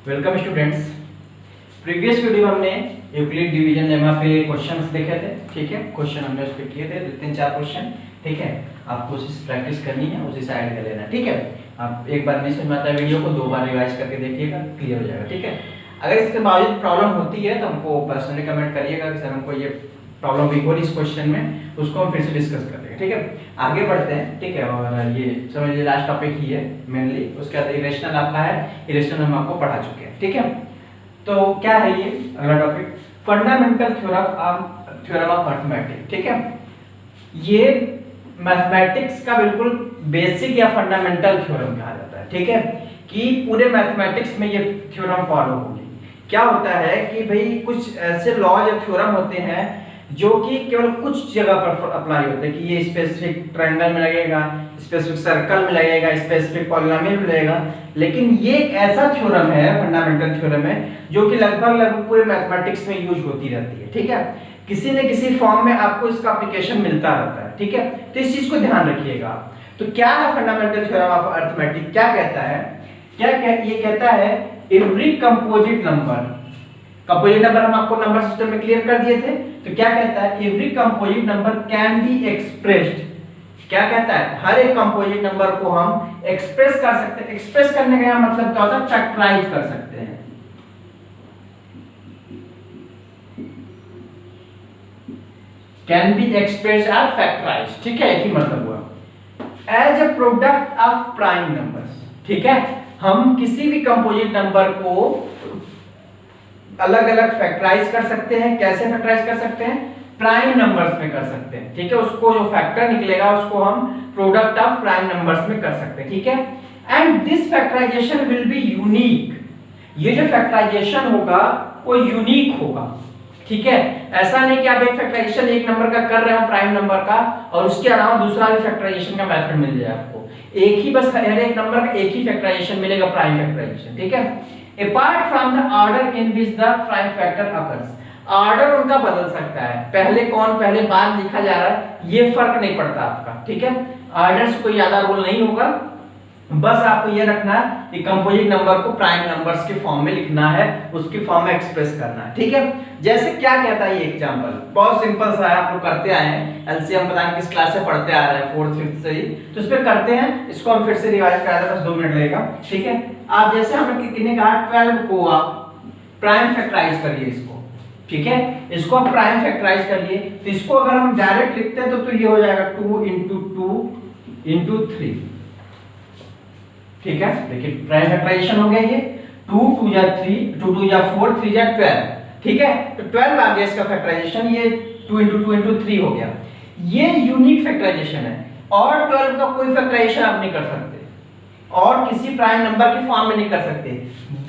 Welcome students. Previous video में हमने Euclid division lemma पे क्वेश्चंस देखे थे। ठीक है, क्वेश्चन हमने उस पे किए थे 3-4 क्वेश्चन। ठीक है, आपको उसी से प्रैक्टिस करनी है, उसी से ऐड कर लेना। ठीक है, आप एक बार नहीं समझ में आता है वीडियो को 2 बार रिवाइज करके देखिएगा, क्लियर हो जाएगा। ठीक है, अगर इसके बावजूद प्रॉब्लम होती है तो हमको पर्सनली कमेंट करिएगा कि सर हमको ये प्रॉब्लम हुई हो इस क्वेश्चन में, उसको हम फिर से डिस्कस कर लेंगे। ठीक है, आगे बढ़ते हैं। ठीक है, और ये समझ लीजिए लास्ट टॉपिक ही है मेनली। उसके बाद इरेशनल आपका है, इरेशनल हम आपको पढ़ा चुके हैं। ठीक है, तो क्या है ये अगला topic, fundamental theorem of arithmetic. ठीक है, ये मैथमेटिक्स का बिल्कुल बेसिक या फंडामेंटल थ्योरम कहा जाता है। ठीक है, कि पूरे मैथमेटिक्स में ये थ्योरम फॉलो होगी। क्या होता है कि भाई कुछ ऐसे लॉज या थ्योरम होते हैं जो कि केवल कुछ जगह पर अप्लाई होते हैं, कि ये स्पेसिफिक ट्रायंगल में लगेगा, स्पेसिफिक सर्कल में लगेगा, स्पेसिफिक पॉलिनोमियल में लगेगा। लेकिन ये एक ऐसा थ्योरम है, फंडामेंटल थ्योरम है, जो कि लगभग पूरे मैथमेटिक्स में यूज होती रहती है। ठीक है, किसी न किसी फॉर्म में आपको इसका एप्लीकेशन मिलता रहता है। ठीक है, तो इस चीज को ध्यान रखिएगा। तो क्या है फंडामेंटल थ्योरम ऑफ अरिथमेटिक, क्या कहता है, ये कहता है every composite number, composite number हम आपको नंबर सिस्टम में क्लियर कर दिए थे। तो क्या कहता है, every composite number can be expressed. क्या कहता है, हर एक कंपोजिट नंबर को हम एक्सप्रेस कर सकते हैं। एक्सप्रेस करने का मतलब क्या होता है, फैक्टराइज कर सकते हैं। कैन बी एक्सप्रेस्ड और फैक्टराइज। ठीक है, एक ही मतलब हुआ। As a product of prime numbers. ठीक है, हम किसी भी कंपोजिट नंबर को अलग अलग फैक्टराइज कर सकते हैं। कैसे फैक्टराइज कर सकते हैं, प्राइम नंबर्स में कर सकते हैं। ठीक है, उसको जो फैक्टर निकलेगा उसको हम प्रोडक्ट ऑफ प्राइम नंबर्स में कर सकते हैं। ठीक है, and this factorisation will be unique. ये जो फैक्टराइजेशन होगा वो यूनिक होगा। ठीक है, ऐसा नहीं कि आप एक फैक्टराइजेशन एक नंबर का कर रहे हो प्राइम नंबर का और उसके अलावा दूसरा भी फैक्टराइजेशन का मेथड मिल जाए आपको। एक ही बस हर एक नंबर का एक ही फैक्टराइजेशन मिलेगा, प्राइम फैक्टराइजेशन। ठीक है, apart from the order in which the prime factor occurs. Order उनका बदल सकता है, पहले कौन पहले बाद लिखा जा रहा है ये फर्क नहीं पड़ता आपका। ठीक है, ऑर्डर से कोई ज्यादा रोल नहीं होगा, बस आपको ये रखना है कि कंपोजिट नंबर को प्राइम नंबर्स के फॉर्म में लिखना है, उसकी फॉर्म में एक्सप्रेस करना है। ठीक है, जैसे क्या कहता है ये एग्जांपल, बहुत सिंपल सा है, आप लोग करते आए हैं। एलसीएम पता नहीं किस क्लास से पढ़ते आ रहे हैं, 4th 5th से ही, तो इस पे करते हैं। इसको हम फिर से रिवाइज करा दें, बस 2 मिनट लगेगा। ठीक है, आप जैसे हमें कितने कहा 12 को आप प्राइम फैक्टराइज करिए इसको। ठीक है, इसको आप प्राइम फैक्टराइज करिए, तो इसको अगर हम डायरेक्ट लिखते हैं तो ये हो जाएगा 2 × 2 × 3। ठीक है, देखिए प्राइम फैक्टराइजेशन हो गया ये 2 2 जा 3 2 2 जा 4 3 जा 12। ठीक है, तो 12 आ गया इसका फैक्टराइजेशन, ये 2 × 2 × 3 हो गया। ये यूनिक फैक्टराइजेशन है और 12 का कोई फैक्टराइजेशन आप नहीं कर सकते और किसी प्राइम नंबर के फॉर्म में नहीं कर सकते,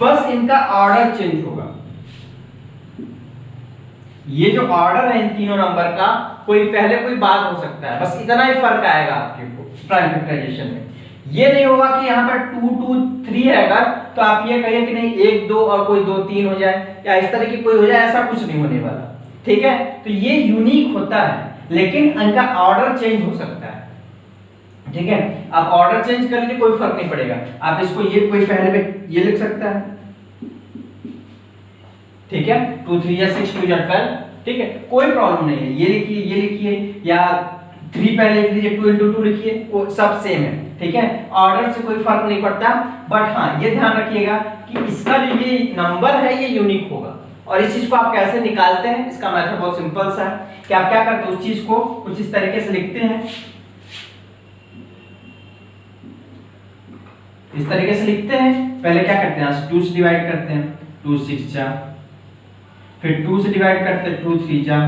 बस इनका ऑर्डर चेंज होगा। ये जो ऑर्डर है इन तीनों नंबर का, कोई पहले कोई बाद हो सकता है, बस इतना ही फर्क आएगा आपके प्राइम फैक्टराइजेशन में। ये नहीं होगा कि यहाँ पर 2 2 3 है अगर, तो आप ये कहिए कि नहीं 1 2 और कोई 2 3 हो जाए या इस तरह की कोई हो जाए, ऐसा कुछ नहीं होने वाला। ठीक है, तो ये यूनिक होता है, लेकिन इनका ऑर्डर चेंज हो सकता है। ठीक है, आप ऑर्डर चेंज कर लीजिए, कोई फर्क नहीं पड़ेगा। आप इसको ये कोई पहले में ये लिख सकता है। ठीक है, 2 3 या 6 2 या 12। ठीक है, कोई प्रॉब्लम नहीं है, ये लिखिए या 3 पहले लिख लीजिए, 2 × 2 लिखिए, सब सेम है। ठीक है, ऑर्डर से कोई फर्क नहीं पड़ता, बट हाँ ये ध्यान रखिएगा कि इसका जो ये नंबर है ये यूनिक होगा। और इस चीज को आप कैसे निकालते हैं, इसका मेथड बहुत सिंपल सा है कि आप क्या करते हैं, उस चीज को कुछ इस तरीके से लिखते हैं, इस तरीके से लिखते हैं। पहले क्या करते हैं, 2 से डिवाइड करते हैं, 2 6 जा, फिर 2 से डिवाइड करते हैं, 2 3 जा,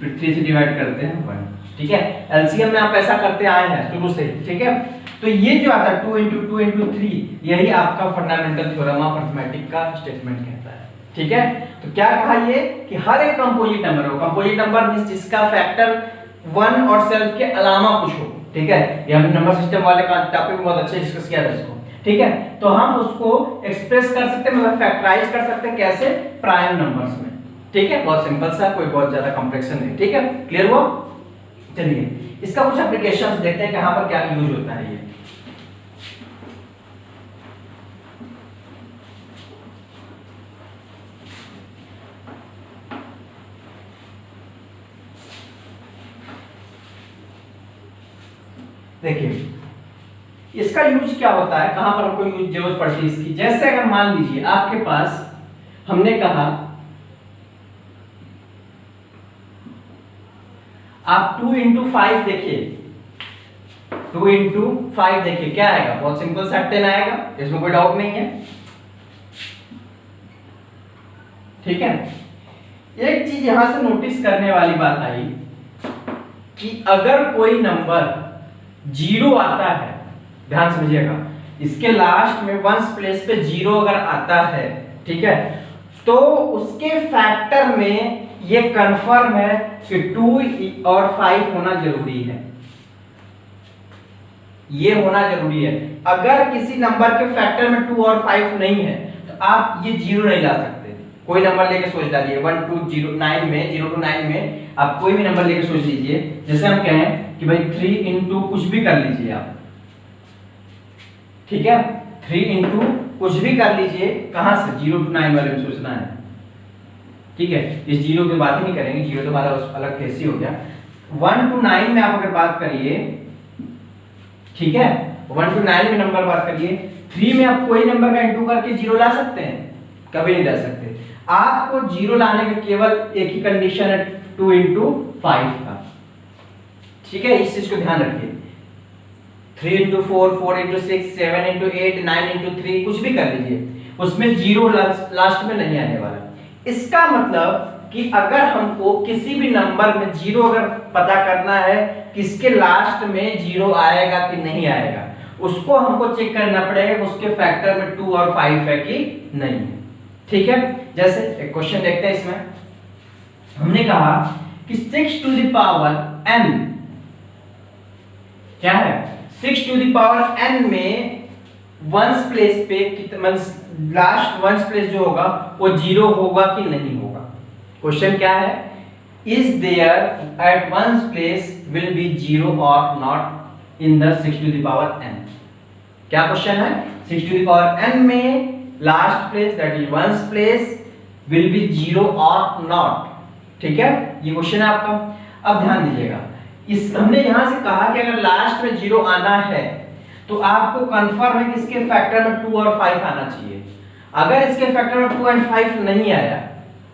फिर 3 से डिवाइड करते हैं 1। ठीक है, एलसीएम में आप ऐसा करते आए हैं शुरू से। ठीक है, तो ये जो आता है 2 × 2 × 3, यही आपका फंडामेंटल थ्योरम ऑफ अरिथमेटिक का स्टेटमेंट कहता है। ठीक है, तो क्या कहा ये कि हर एक कंपोजिट नंबर हो, कंपोजिट नंबर मींस जिसका फैक्टर 1 और सेल्फ के अलावा कुछ हो। ठीक है, ये हमने नंबर सिस्टम वाले का टॉपिक में बहुत अच्छे डिस्कस किया था इसको। ठीक है, तो हम उसको एक्सप्रेस कर सकते हैं, मतलब फैक्टराइज कर सकते हैं, कैसे, प्राइम नंबर्स में। ठीक है, बहुत सिंपल सा, कोई बहुत ज्यादा कॉम्प्लेक्स नहीं। ठीक है, क्लियर हुआ। चलिए इसका कुछ एप्लीकेशंस देखते हैं कि यहाँ पर क्या यूज होता है। ये देखिए इसका यूज क्या होता है, कहां पर हमको यूज जरूरत पड़ती है इसकी। जैसे अगर मान लीजिए आपके पास हमने कहा आप 2 इंटू 5 देखिए, 2 इंटू 5 देखिए क्या आएगा, बहुत सिंपल सा 10 आएगा, इसमें कोई डाउट नहीं है। ठीक है, एक चीज यहां से नोटिस करने वाली बात आई कि अगर कोई नंबर 0 आता है, ध्यान समझिएगा, इसके लास्ट में वंस प्लेस पे 0 अगर आता है, ठीक है, तो उसके फैक्टर में ये कंफर्म है कि 2 और 5 होना जरूरी है, ये होना जरूरी है। अगर किसी नंबर के फैक्टर में 2 और 5 नहीं है तो आप ये 0 नहीं ला सकते। कोई नंबर लेके सोच डालिए, 1 2 0 9 में, 0 to 9 में आप कोई भी नंबर लेके सोच लीजिए। जैसे हम कहें कि भाई 3 इंटू कुछ भी कर लीजिए आप, ठीक है, 3 इंटू कुछ भी कर लीजिए, कहां से, 0 to 9 वाले में सोचना है, ठीक है। इस 0 की बात ही नहीं करेंगे, 0 तो हमारा अलग केस ही हो गया। 1 to 9 में आप अगर बात करिए, ठीक है, 1 to 9 में नंबर बात करिए, 3 में आप कोई नंबर का इंटू करके 0 ला सकते हैं, कभी नहीं ला सकते। आपको 0 लाने का केवल एक ही कंडीशन है, 2 इंटू 5 का, ठीक है, इस चीज को ध्यान रखिए। 3 इंटू 4, 4 इंटू 6, 7 इंटू 8, 9 इंटू 3, कुछ भी कर लीजिए, उसमें 0 लास्ट में नहीं आने वाला। इसका मतलब कि अगर हमको किसी भी नंबर में 0 अगर पता करना है कि इसके लास्ट में 0 आएगा कि नहीं आएगा, उसको हमको चेक करना पड़ेगा उसके फैक्टर में 2 और 5 है कि नहीं है, ठीक है। जैसे एक क्वेश्चन देखते हैं, इसमें हमने कहा कि 6 टू द पावर n क्या है, 6 टू द पावर n में वंस प्लेस पे कितना, लास्ट वंस प्लेस जो होगा वो 0 होगा कि नहीं होगा। क्वेश्चन क्या है, is there at ones place will be 0 और not in the 6 to the power n। क्या क्वेश्चन है, 6 टू द पावर n में last place that is ones place will be 0 और नॉट, ठीक है, ये क्वेश्चन है आपका। अब ध्यान दीजिएगा, इस हमने यहां से कहा कि अगर लास्ट में 0 आना है तो आपको कंफर्म है कि इसके फैक्टर में 2 और 5 आना चाहिए। अगर इसके फैक्टर में 2 और 5 नहीं आया,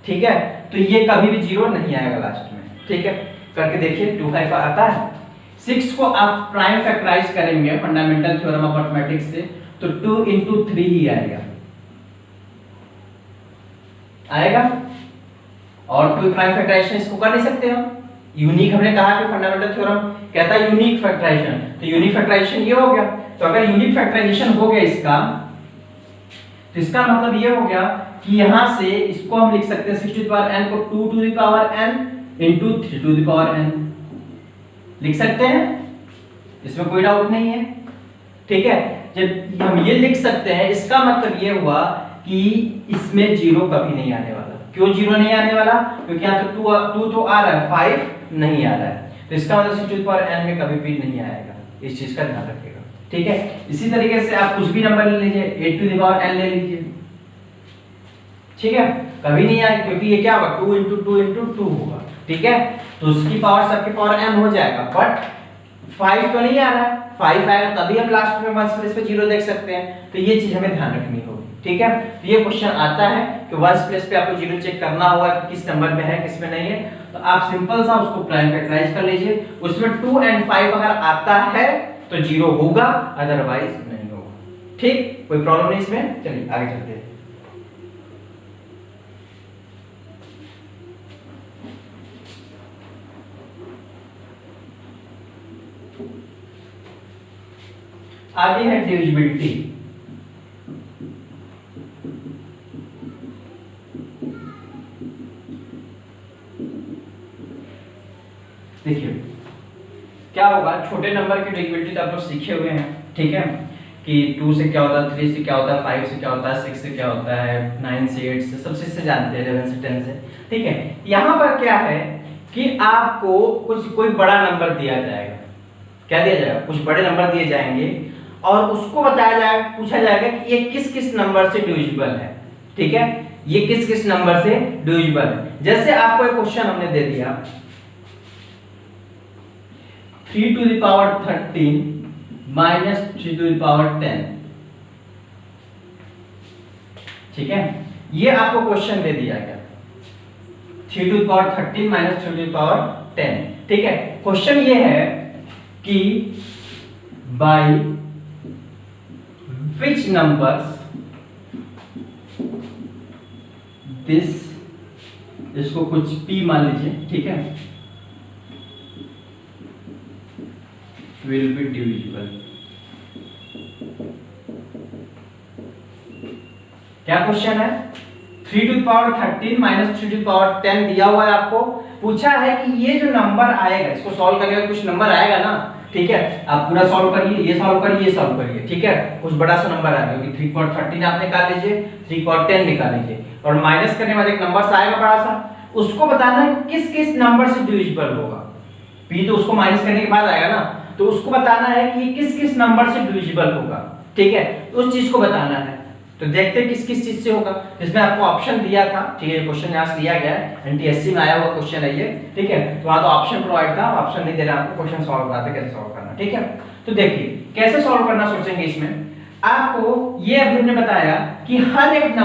ठीक है, तो ये कभी भी 0 नहीं आएगा लास्ट में, ठीक है। करके देखिए, 2 5 आता है। 6 को आप प्राइम फैक्टराइज करेंगे फंडामेंटल थ्योरम ऑफ मैथमेटिक्स से, तो 2 इंटू 3 ही आएगा, और कोई प्राइम फैक्टराइजेशन इसको कर नहीं सकते हम। यूनिक हमने कहा कि फंडामेंटल थ्योरम कहता है यूनिक फैक्टराइजेशन, तो यूनिक फैक्टराइजेशन ये हो गया। तो अगर यूनिक फैक्टराइजेशन हो गया इसका, तो इसका मतलब ये हो गया कि यहां से इसको हम लिख सकते हैं 6 टू द पावर n को 2 to the power n into 3 to the power n लिख सकते हैं, इसमें कोई डाउट नहीं है, ठीक है। जब हम ये लिख सकते हैं, इसका मतलब ये हुआ कि इसमें 0 कभी नहीं आने वाला। क्यों 0 नहीं आने वाला, क्योंकि यहाँ तो 2 तो आ रहा है, 5 नहीं आ रहा है, तो इसका मतलब 6 टू द पावर n में कभी भी नहीं आएगा। इस चीज का ध्यान रखिएगा, ठीक है। इसी तरीके से आप कुछ भी नंबर ले लीजिए, 8 टू द पावर n ले लीजिए, ठीक है, कभी नहीं आएगा, क्योंकि ये क्या होगा, 2 इंटू 2 इंटू 2 होगा, ठीक है, तो उसकी पावर सबकी पावर n हो जाएगा। बट 5 तो नहीं आ रहा है, 5 आएगा तभी हम लास्ट में वंस प्लेस पे 0 देख सकते हैं, तो ये चीज हमें ध्यान रखनी होगी, ठीक है। तो ये क्वेश्चन आता है कि वंस प्लेस पे आपको 0 चेक करना होगा कि किस नंबर में है किस में नहीं है, तो आप सिंपल सा उसको प्राइम फैक्टराइज कर लीजिए, उसमें 2 एंड 5 अगर आता है तो 0 होगा, अदरवाइज नहीं होगा, ठीक, कोई प्रॉब्लम नहीं इसमें। चलिए आगे चलते हैं। आगे है डिविजिबिलिटी। देखिए क्या होगा, छोटे नंबर की डिविजिबिलिटी तो आप लोग सीखे हुए हैं, ठीक है, कि 2 से क्या होता है, 3 से क्या होता है, 5 से क्या होता है, 6 से क्या होता है, 9 से 8 से, सबसे से जानते हैं, 11 से 10 से, ठीक है। यहाँ पर क्या है कि आपको कोई बड़ा नंबर दिया जाएगा, क्या दिया जाएगा, कुछ बड़े नंबर दिए जाएंगे और उसको बताया जाएगा, पूछा जाएगा कि ये किस किस नंबर से डिविजिबल है, ठीक है, ये किस किस नंबर से डिविजिबल है। जैसे आपको एक क्वेश्चन हमने दे दिया 3 to the power 13 minus 3 to the power 10। ठीक है, ये आपको क्वेश्चन दे दिया गया 3 to the power 13 minus 3 to the power 10। ठीक है, क्वेश्चन ये है कि बाय विच नंबर्स दिस, इसको कुछ p मान लीजिए, ठीक है, विल बी डिविजिबल। क्या क्वेश्चन है? 3 to the power 13 minus 3 to the power 10 दिया हुआ है आपको। पूछा है कि ये जो नंबर आएगा, इसको सॉल्व करने का कुछ नंबर आएगा ना, ठीक है, आप पूरा सॉल्व करिए, ये सॉल्व करिए, ये सॉल्व करिए, ठीक है, कुछ बड़ा सा नंबर आएगा कि 3 पावर 13 आप निकाल लीजिए, 3 पावर 10 निकाल लीजिए, और माइनस करने बाद एक नंबर आएगा बड़ा सा, उसको बताना है किस किस नंबर से डिविजिबल होगा। p तो उसको माइनस करने के बाद आएगा ना, तो उसको बताना है कि किस किस नंबर से डिविजिबल होगा। ठीक है, उस चीज को बताना है। तो देखते हैं किस किस चीज से होगा। इसमें आपको ऑप्शन दिया था, ठीक है, क्वेश्चन यहाँ से दिया गया है, एनटीएससी में आया हुआ क्वेश्चन है ये, ठीक है, तो वहां तो ऑप्शन प्रोवाइड था, ऑप्शन नहीं दे रहा आपको, क्वेश्चन सॉल्व कराते कैसे सॉल्व करना। ठीक है, तो देखिए कैसे सॉल्व करना सोचेंगे। इसमें आपको ये अभी हमने बताया कि हर एक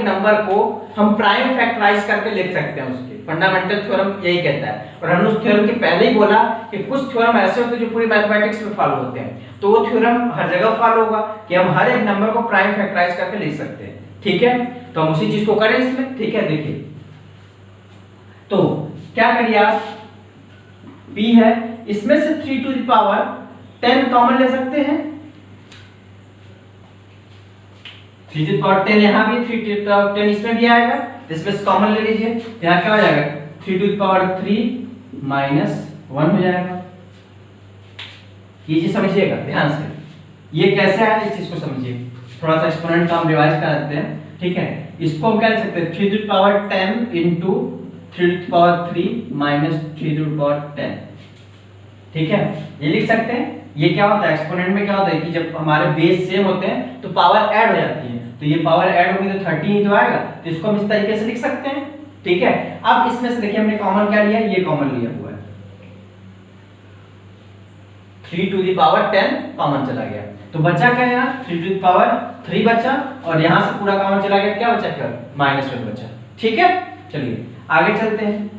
नंबर को हम प्राइम फैक्टराइज करके लिख सकते हैं, उसके फंडामेंटल थ्योरम यही कहता है। और हमने उस थ्योरम के पहले ही बोला कि कुछ थ्योरम ऐसे होते हैं जो पूरी मैथमेटिक्स में फॉलो होते हैं, तो वो थ्योरम हर जगह फॉलो होगा कि हम हर एक नंबर को प्राइम फैक्टराइज करके लिख सकते हैं। ठीक है, तो हम उसी चीज को करें इसमें। ठीक है, देखिए तो क्या करिए आप, p है, इसमें से 3 टू द पावर 10 कॉमन ले सकते हैं, 3 टू द पावर 10 यहां भी, 3 टू द पावर 10 इसमें भी आएगा, इसमें से कॉमन ले लीजिए, यहां क्या हो जाएगा 3 टू द पावर 3 माइनस 1 हो जाएगा। ये चीज समझिएगा ध्यान से, ये कैसे आया इस चीज को समझिए, थोड़ा सा एक्सपोनेंट का हम रिवाइज कर देते हैं। ठीक है, इसको हम क्या लिख सकते हैं 3 to the power 10 into 3 to the power 3 minus 3 to the power 10। ठीक है, ये लिख सकते हैं। ये क्या होता है एक्सपोनेंट में, क्या होता है कि जब हमारे बेस सेम होते हैं तो पावर ऐड हो जाती है, तो ये पावर ऐड होगी तो 13 ही तो आएगा, तो इसको हम इस तरीके से लिख सकते हैं। ठीक है, अब इसमें से देखिए हमने कॉमन क्या लिया, ये कॉमन लिया हुआ है, 3 टू द पावर 10 कॉमन चला गया, तो बचा क्या यहाँ 3 टू द पावर 3 बचा, और यहाँ से पूरा कॉमन चला गया, क्या बचा फिर -1 बचा। ठीक है, चलिए आगे चलते हैं।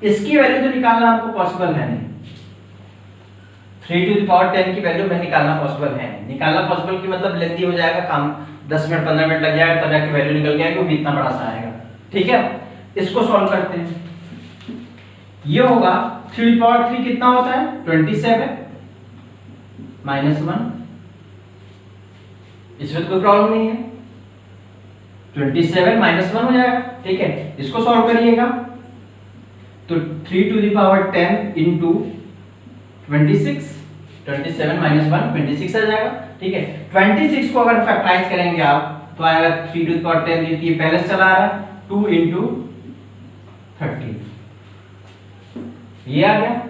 इसकी वैल्यू तो निकालना आपको पॉसिबल है नहीं, 3 टू द पावर 10 की वैल्यू में निकालना पॉसिबल है नहीं। निकालना पॉसिबल की मतलब लेंथी हो जाएगा काम, 10 मिनट 15 मिनट लग जाएगा तब जाके वैल्यू निकल के आएगी, वो भी इतना बड़ा सा आएगा। ठीक है, इसको सॉल्व करते हैं। ये होगा 3 टू द पावर 3 कितना होता है 27 -1, इसमें तो कोई प्रॉब्लम नहीं है, 27 -1 हो जाएगा। ठीक है, इसको सॉल्व करिएगा तो 3 टू द पावर 10 इनटू 26, 27 -1 26 आ जाएगा। ठीक है, 26 को अगर फैक्टराइज करेंगे आप तो आएगा 3 टू द पावर 10, ये पहले से चला आ रहा है, 2 इनटू 30, ये आ गया।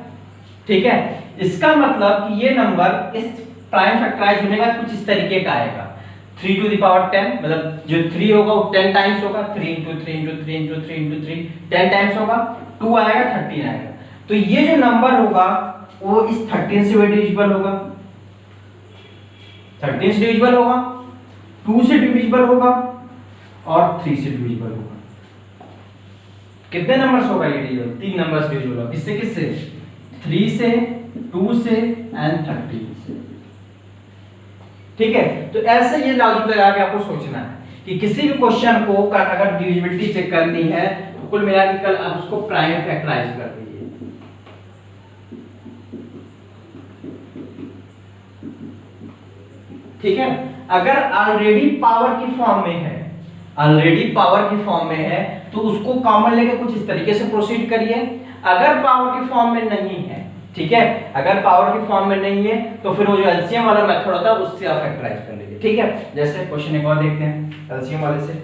ठीक है, इसका मतलब कि ये नंबर इस प्राइम फैक्टराइज होने का कुछ इस तरीके का आएगा, 3 टू द पावर 10, मतलब जो 3 होगा वो 10 टाइम्स होगा, 3 into 3 into 3 into 3 into 3 10 times होगा, 2 आएगा 13 आएगा। तो ये जो नंबर होगा वो इस 13 से डिविजिबल होगा, 13 से डिविजिबल होगा, 2 से डिविजिबल होगा और 3 से डिविजिबल होगा। कितने नंबर्स होगा ये डिविजिबल, 3 नंबर्स डिविजिबल होगा। किससे किससे, 3 से, 2 से एंड 13 से। ठीक है, तो ऐसे ये लॉजिक लगा के आपको सोचना है कि किसी भी क्वेश्चन को अगर डिविजिबिलिटी चेक करनी है तो कुल मिला के कल आप उसको प्राइम फैक्टराइज कर दीजिए। ठीक है, अगर ऑलरेडी पावर की फॉर्म में है, ऑलरेडी पावर की फॉर्म में है तो उसको कॉमन लेके कुछ इस तरीके से प्रोसीड करिए। अगर पावर की फॉर्म में नहीं है, ठीक है, अगर पावर की फॉर्म में नहीं है तो फिर वो जो एलसीएम वाला मेथड होता है उससे आप फैक्टराइज कर लीजिए। ठीक है, जैसे क्वेश्चन एक और देखते हैं एलसीएम वाले से।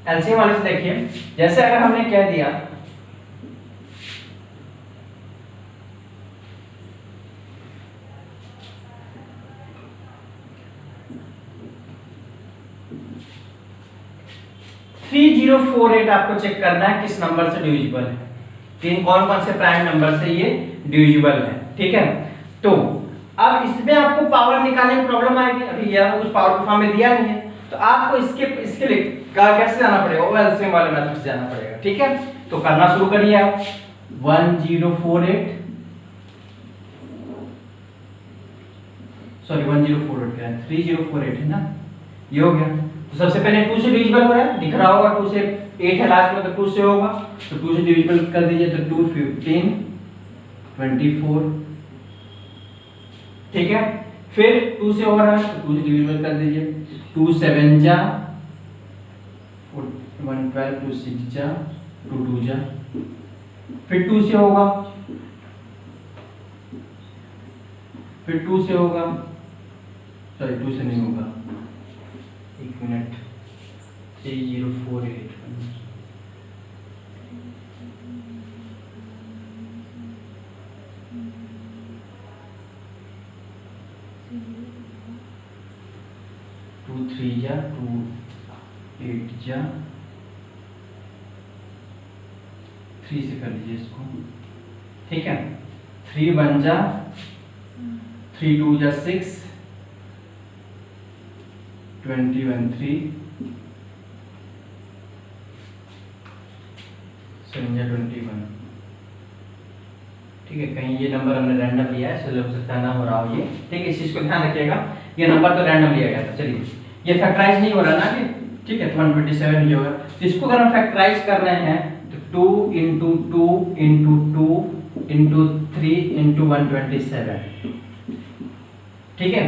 एलसीएम वाले से देखिए, जैसे अगर हमने कह दिया 3048 आपको चेक करना है किस नंबर से डिविजिबल है, तीन कौन कौन से प्राइम नंबर से ये डिविजिबल है। ठीक है, तो अब इसमें आपको पावर निकालने में प्रॉब्लम आएगी, अभी यहाँ कुछ पावर फॉर्म में दिया नहीं है, तो आपको इसके लिए कैसे जाना पड़ेगा, वो एलसीएम वाले मेथड से जाना पड़ेगा। ठीक है, तो करना शुरू करिए आप। 1048 सॉरी 1048 क्या है, 3048 है ना, ये हो गया। तो सबसे पहले 2 से डिविजिबल हो रहा है, दिख रहा होगा 2 से 8 है लास्ट में, तो 2 से होगा, तो 2 से डिविजिबल कर दीजिए, तो 2 15 24। ठीक है, फिर 2 से हो रहा है, तो 2 से डिविजिबल कर दीजिए, 2 7 जा 1 12, 2 6 जा 2 2 जा, फिर 2 से होगा, फिर 2 से होगा, सॉरी 2 से नहीं होगा, एक मिनट, 3048 2 3 जा 2 8 जा 3 से कर लीजिए इसको। ठीक है, 3 1 जा 3 2 जा 6 21 3 7 जा 21। ठीक है, कहीं ये नंबर हमने रैंडम लिया है, इसलिए हो सकता है ना हो रहा हो ये। ठीक है, इस चीज को ध्यान रखिएगा, ये नंबर तो रैंडम लिया गया था। चलिए, ये फैक्टराइज नहीं हो रहा ना, ठीक है, तो 127 ही होगा। तो इसको अगर हम फैक्टराइज कर रहे हैं तो 2 × 2 × 2 × 3 × 127। ठीक है,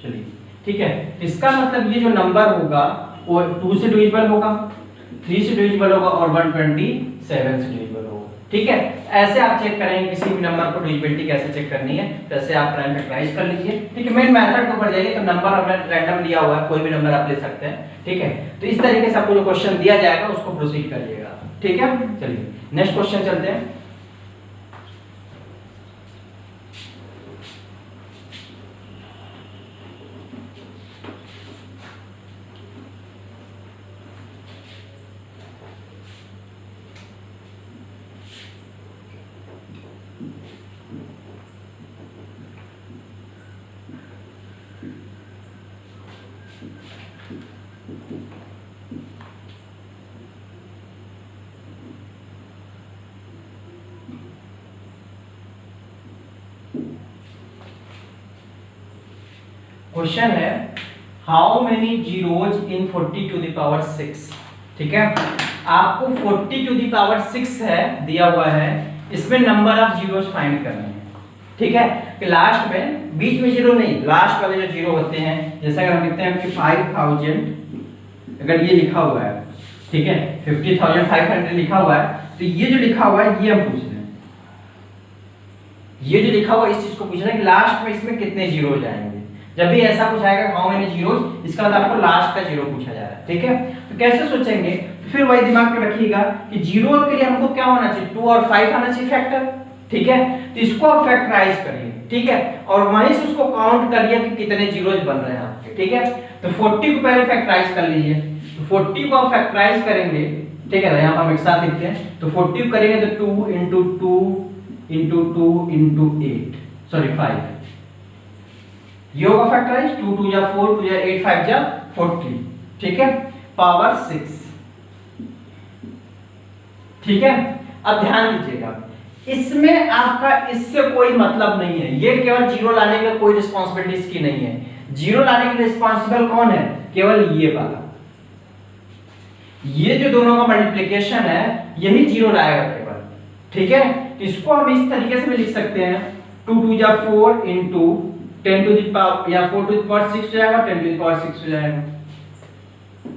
चलिए, ठीक है, इसका मतलब ये जो नंबर होगा वो 2 से डिविजिबल होगा, 3 से डिविजिबल होगा और 127 से डिविजिबल होगा। ठीक है, ऐसे आप चेक करेंगे किसी भी नंबर को डिविजिबिलिटी कैसे चेक करनी है, वैसे आप प्राइम फैक्टराइज कर लीजिए। ठीक है, मेन मेथड के ऊपर जाइए, तो नंबर हमने रैंडम लिया हुआ है, कोई भी नंबर आप ले सकते हैं। ठीक है, तो इस तरीके से आपको जो क्वेश्चन दिया जाएगा उसको प्रोसीड करिएगा। ठीक है, चलिए नेक्स्ट क्वेश्चन चलते हैं। क्वेश्चन है how many zeros in 40 to the power 6। ठीक है, आपको 40 टू द पावर 6 है दिया हुआ है, इसमें नंबर ऑफ जीरोज फाइंड करने हैं। ठीक है, कि लास्ट में बीच में जीरो नहीं, लास्ट वाले जो जीरो होते हैं, जैसे अगर हम लिखते हैं कि 5000 अगर ये लिखा हुआ है, ठीक है 50,500 लिखा हुआ है, तो ये जो लिखा हुआ है ये हम पूछ रहे हैं, ये जो लिखा हुआ है इस चीज को पूछ रहे हैं कि लास्ट में इसमें कितने जीरो जाएंगे। जब भी ऐसा कुछ आएगा हाउ मेनी जीरोस, इसका मतलब आपको लास्ट का जीरो पूछा जा रहा है। ठीक है, तो कैसे सोचेंगे, तो फिर वही दिमाग में रखिएगा कि जीरो के लिए हमको क्या होना चाहिए, 2 और 5 आना चाहिए फैक्टर। ठीक है, तो इसको आप फैक्टराइज करिए। ठीक है, और वहीं से उसको काउंट करिए कि कितने जीरोस बन रहे हैं आपके। ठीक है, तो 40 को पहले फैक्टराइज कर लीजिए, तो 40 को आप फैक्टराइज करेंगे। ठीक है, यहाँ पर हम एक साथ लिखते हैं, तो 40 करेंगे तो 2 × 2 × 2 × 8 सॉरी 5, ये होगा फैक्टराइज, 2 2 जा 4, 2 जा 8, 5 जा 40। ठीक है, पावर 6। ठीक है, अब ध्यान दीजिएगा, इसमें आपका इससे कोई मतलब नहीं है, ये केवल जीरो लाने के लिए कोई रिस्पांसिबिलिटी इसकी नहीं है। जीरो लाने के लिए रिस्पांसिबल कौन है, केवल ये वाला, ये जो दोनों का मल्टीप्लिकेशन है यही जीरो लाएगा केवल। ठीक है, तो इसको हम इस तरीके से भी लिख सकते हैं, 2 2 जा 4 × 10 टू द पावर, या 4 टू द पावर 6 हो जाएगा, 10 टू द पावर 6 हो जाएगा।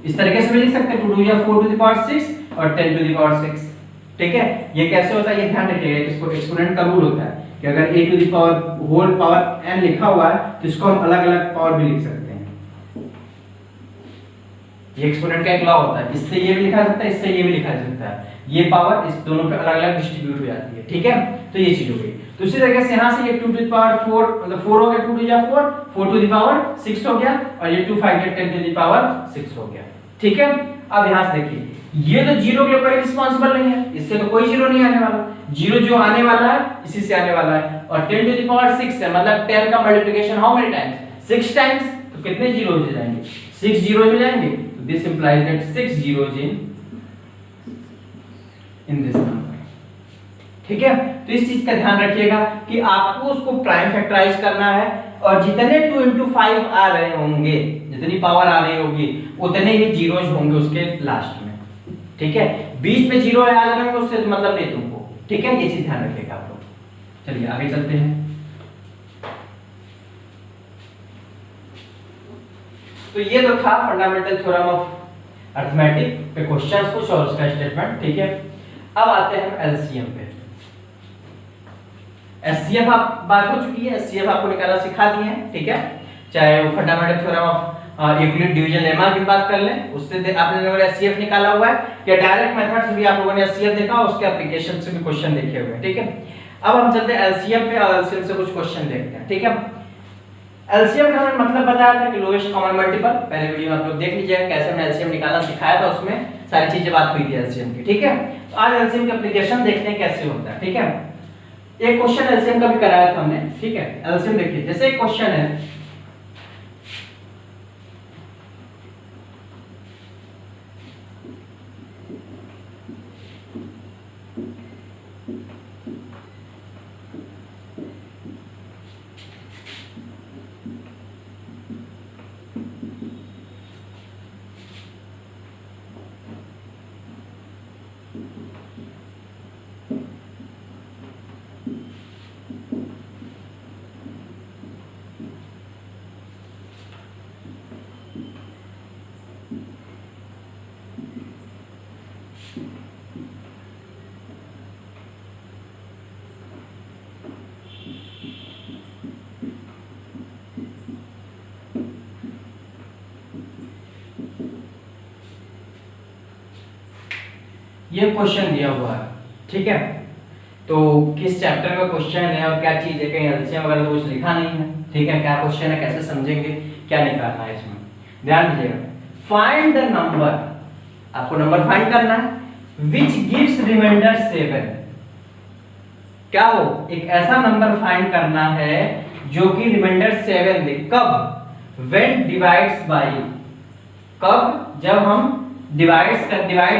इस तरीके से भी लिख सकते हैं, 2 2 या 4 टू द पावर 6 और 10 टू द पावर 6। ठीक है, ये कैसे होता है ये ध्यान रखिएगा, इसको एक्सपोनेंट का रूल होता है कि अगर a to the power whole power n लिखा हुआ है तो इसको हम अलग-अलग पावर भी लिख सकते हैं। ये एक्सपोनेंट का एक लॉ होता है, इससे ये भी लिखा जा सकता है, इससे ये भी लिखा जा सकता है, ये पावर इस दोनों पे अलग-अलग डिस्ट्रीब्यूट हो जाती है। ठीक है, तो ये चीज हो गई। तो इसी तरीके से यहाँ से ये 2 टू द पावर 4 मतलब 4 हो गया, 2 टू जा 4, 4 टू द पावर 6 हो गया, और ये 2 5 10 टू द पावर 6 हो गया। ठीक है, अब यहाँ से देखिए ये तो जीरो के ऊपर रिस्पांसिबल नहीं है, इससे तो कोई जीरो नहीं आने वाला, जीरो जो आने वाला है इसी से आने वाला है, और 10 टू द पावर 6 है मतलब 10 का multiplication how many times, 6 times, तो कितने जीरो हो जाएंगे, 6 जीरो हो जाएंगे, तो this implies that 6 zeros in this number. ठीक है, तो इस चीज का ध्यान रखिएगा कि आपको उसको प्राइम फैक्टराइज करना है, और जितने 2 into 5 आ रहे होंगे, जितनी पावर आ रही होगी उतने ही जीरोज होंगे उसके लास्ट में। ठीक है, बीच में जीरो आ जाएंगे उससे मतलब नहीं तुमको। ठीक है, ये चीज ध्यान रखिएगा आप लोग। चलिए आगे चलते हैं। तो ये तो था फंडामेंटल थ्योरम ऑफ अरिथमेटिक पे क्वेश्चंस कुछ और उसका स्टेटमेंट। ठीक है, अब आते हैं हम एलसीएम पे। एचसीएफ आप बात हो चुकी है, एचसीएफ आपको निकालना सिखा दिए हैं। ठीक है, चाहे वो fundamental theorem of Euclid division lemma की बात कर लें, उससे आपने लोगों ने एचसीएफ निकाला हुआ है, या डायरेक्ट मेथड से भी आप लोगों ने एचसीएफ देखा, उसके एप्लीकेशन से भी क्वेश्चन देखे हुए हैं। ठीक है, अब हम चलते हैं एलसीएम पे, और एलसीएम से कुछ क्वेश्चन देखते हैं। ठीक है, एलसीएम का हमने मतलब बताया था कि लोएस्ट कॉमन मल्टीपल, पहले वीडियो में आप लोग देख लीजिएगा कैसे हमने एलसीएम निकालना सिखाया था, उसमें सारी चीजें बात हुई थी एलसीएम की। ठीक है, तो आज एलसीएम की एप्लीकेशन देखते हैं कैसे होता है। ठीक है, एक क्वेश्चन एलसीएम का भी कराया था हमने। ठीक है, एलसीएम देखिए, जैसे एक क्वेश्चन है ये क्वेश्चन दिया हुआ है। ठीक है, तो किस चैप्टर का क्वेश्चन है और क्या चीज है, कहीं एलसीएम वगैरह तो कुछ लिखा नहीं है। ठीक है, क्या क्वेश्चन है, कैसे समझेंगे, क्या निकालना है इसमें, ध्यान दीजिएगा। फाइंड द नंबर, आपको नंबर फाइंड करना है विच गिव्स रिमाइंडर 7। क्या हो, एक ऐसा नंबर फाइंड करना है जो कि रिमाइंडर 7 दे। कब, व्हेन डिवाइड्स बाय, कब, जब हम डिवाइड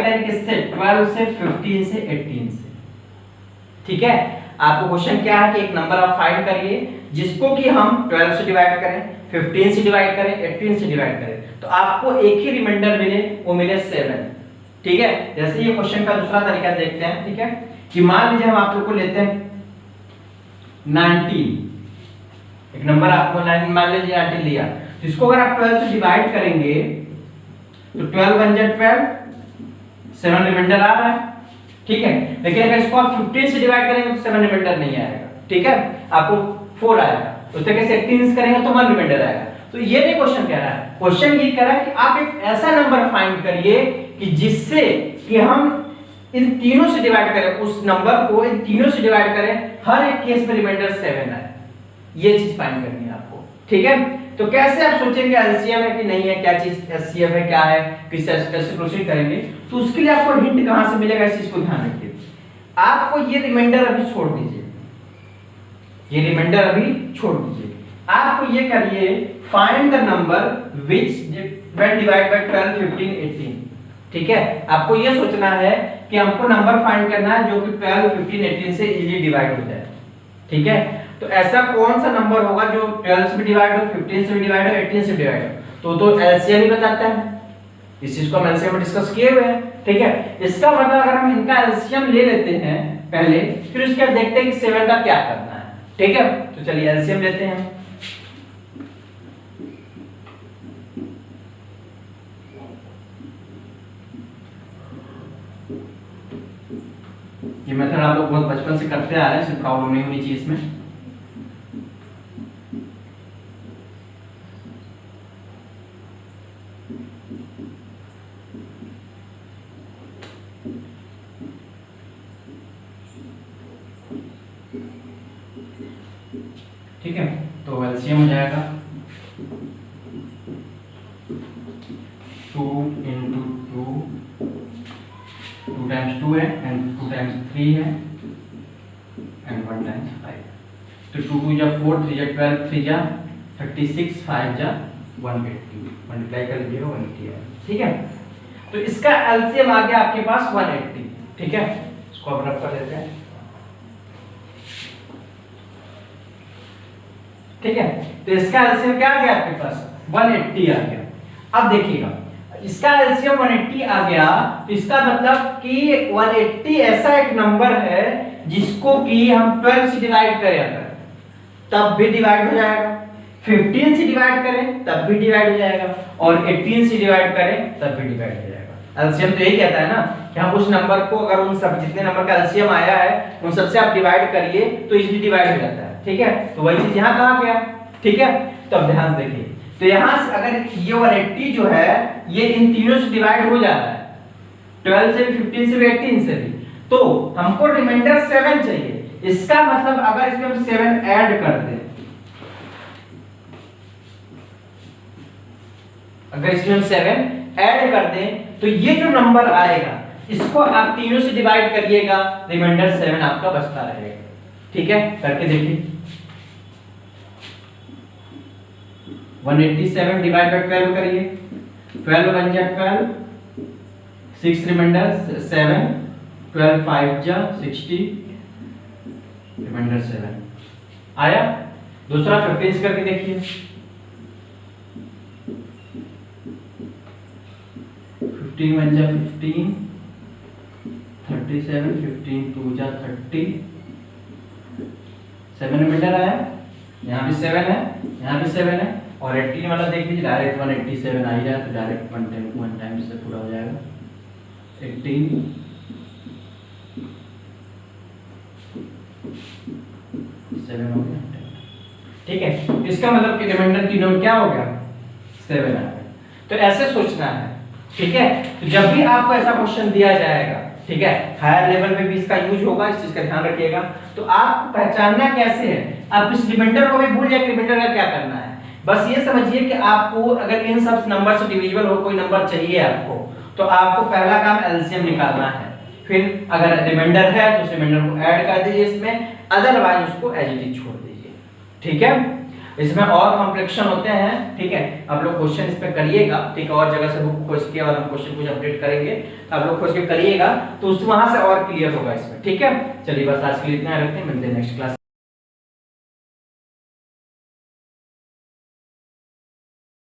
करें किससे, 12 से, 15 से, 18 से। ठीक है, आपको क्वेश्चन क्या है कि एक नंबर आप फाइंड करिए जिसको कि हम 12 से डिवाइड करें, 15 से डिवाइड करें, 18 से डिवाइड करें, तो आपको एक ही रिमाइंडर मिले, वो मिले 7। ठीक है, जैसे ये क्वेश्चन का दूसरा तरीका देखते हैं। ठीक है, कि मान लीजिए हम आप लोग को लेते हैं 19, एक नंबर आपको मान लीजिए 19 लिया, तो इसको अगर आप 12 से डिवाइड करेंगे तो 12 बन जाए 12, 7 रिमाइंडर आ रहा है। ठीक है, लेकिन अगर इसको आप 15 से डिवाइड करेंगे तो 7 रिमाइंडर नहीं आएगा। ठीक है, आपको 4 आएगा, उस तरीके से 18 करेंगे तो 1 रिमाइंडर आएगा। तो ये नहीं क्वेश्चन कह रहा है, क्वेश्चन ये कह रहा है कि आप एक ऐसा नंबर फाइंड करिए कि जिससे कि हम इन तीनों से डिवाइड करें, उस नंबर को इन तीनों से डिवाइड करें, हर एक केस में रिमाइंडर 7 आए। ये चीज फाइंड करनी है आपको। ठीक है, तो कैसे आप सोचेंगे एलसीएम है कि नहीं है, क्या चीज एचसीएफ है, क्या है, किस कैसे प्रोसीड करेंगे, तो उसके लिए आपको हिंट कहां से मिलेगा, इस चीज को ध्यान रखिए। आपको ये रिमाइंडर अभी छोड़ दीजिए, ये रिमाइंडर अभी छोड़ दीजिए, आपको ये करिए find the number which when divide by 12 15 18। ठीक है, आपको ये सोचना है कि हमको नंबर फाइंड करना है जो कि 12 15 18 से इजीली डिवाइड हो जाए। ठीक है, तो ऐसा कौन सा नंबर होगा जो 12 से भी डिवाइड हो, 15 से भी डिवाइड हो, 18 से भी डिवाइड हो, तो एलसीएम ही बताता है। इस चीज को हम एलसीएम में डिस्कस किए हुए हैं। ठीक है, इसका मतलब अगर हम इनका एलसीएम ले लेते हैं पहले, फिर उसके बाद देखते हैं कि 7 का क्या करना है। ठीक है, तो चलिए एलसीएम लेते हैं। ये मेथड आप लोग बहुत बचपन से करते आ रहे हैं, इसमें प्रॉब्लम नहीं होनी चाहिए इसमें। एलसीएम हो जाएगा 2 इंटू 2 टाइम्स 2 है एंड 2 टाइम्स 3 है एंड 1 टाइम्स 5। तो 2 2 जा 4, 3 जा 12, 3 जा 36, 5 जा 180, मल्टीप्लाई कर लीजिएगा 180 है। ठीक है, तो इसका एलसीएम आ गया आपके पास 180। ठीक है, इसको अब रफ कर लेते हैं। ठीक है, तो इसका एलसीएम क्या आ गया आपके पास 180 आ गया। अब देखिएगा इसका एलसीएम 180 आ गया, तो इसका मतलब कि 180 ऐसा एक नंबर है जिसको कि हम 12 से डिवाइड करें अगर तब भी डिवाइड हो जाएगा, 15 से डिवाइड करें तब भी डिवाइड हो जाएगा, और 18 से डिवाइड करें तब भी डिवाइड हो जाएगा। एलसीएम तो यही कहता है ना कि हम उस नंबर को अगर उन सब जितने नंबर का एलसीएम आया है उन सबसे आप डिवाइड करिए तो इजीली डिवाइड हो जाता है। ठीक है, तो वही चीज यहाँ कहा गया। ठीक है, तो अब ध्यान से देखिए, तो यहाँ से अगर ये 180 जो है ये इन तीनों से डिवाइड हो जाता है, 12 से भी, 15 से भी, 18 से भी, तो हमको रिमाइंडर 7 चाहिए। इसका मतलब अगर इसमें हम 7 ऐड कर दें, अगर इसमें हम 7 ऐड कर दें तो ये जो नंबर आएगा इसको आप तीनों से डिवाइड करिएगा, रिमाइंडर 7 आपका बचता रहेगा। ठीक है, करके देखिए 187 डिवाइड बाय 12 करिए, 12 1 जा 12, 6 रिमाइंडर 7, 12 5 जा 60, रिमाइंडर 7 आया। दूसरा 15 करके देखिए, 15 1 जा 15, 37, 15 2 जा 30, 7 रिमाइंडर आया, यहाँ भी 7 है, यहाँ भी 7 है, और 18 वाला देख लीजिए डायरेक्ट 187 आ ही रहा है, तो डायरेक्ट 1 टाइम से पूरा हो जाएगा 18 7 हो गया। ठीक है, इसका मतलब कि रिमाइंडर तीनों क्या हो गया 7 आ गया। तो ऐसे सोचना है। ठीक है, तो जब भी आपको ऐसा क्वेश्चन दिया जाएगा, ठीक है, हायर लेवल में भी इसका यूज होगा, इस चीज का ध्यान रखिएगा। तो आपको पहचानना कैसे है, आप इस रिमाइंडर को भी भूल जाए, रिमाइंडर का क्या करना है। बस ये समझिए कि आपको अगर इन सब नंबर से डिविजिबल हो कोई नंबर चाहिए आपको, तो आपको पहला काम एलसीएम निकालना है, फिर अगर रिमाइंडर है तो उस रिमाइंडर को ऐड कर दीजिए इसमें, अदरवाइज उसको एज इट इज छोड़ दीजिए। ठीक है, इसमें और कॉम्प्लेक्शन होते हैं। ठीक है, आप लोग क्वेश्चन इस पे करिएगा। ठीक है, और जगह से बुक खोज के और हम क्वेश्चन कुछ अपडेट करेंगे, तो आप लोग खोज के करिएगा तो उस वहां से और क्लियर होगा इसमें। ठीक है, चलिए बस आज के लिए इतना रखते हैं, मिलते हैं नेक्स्ट क्लास।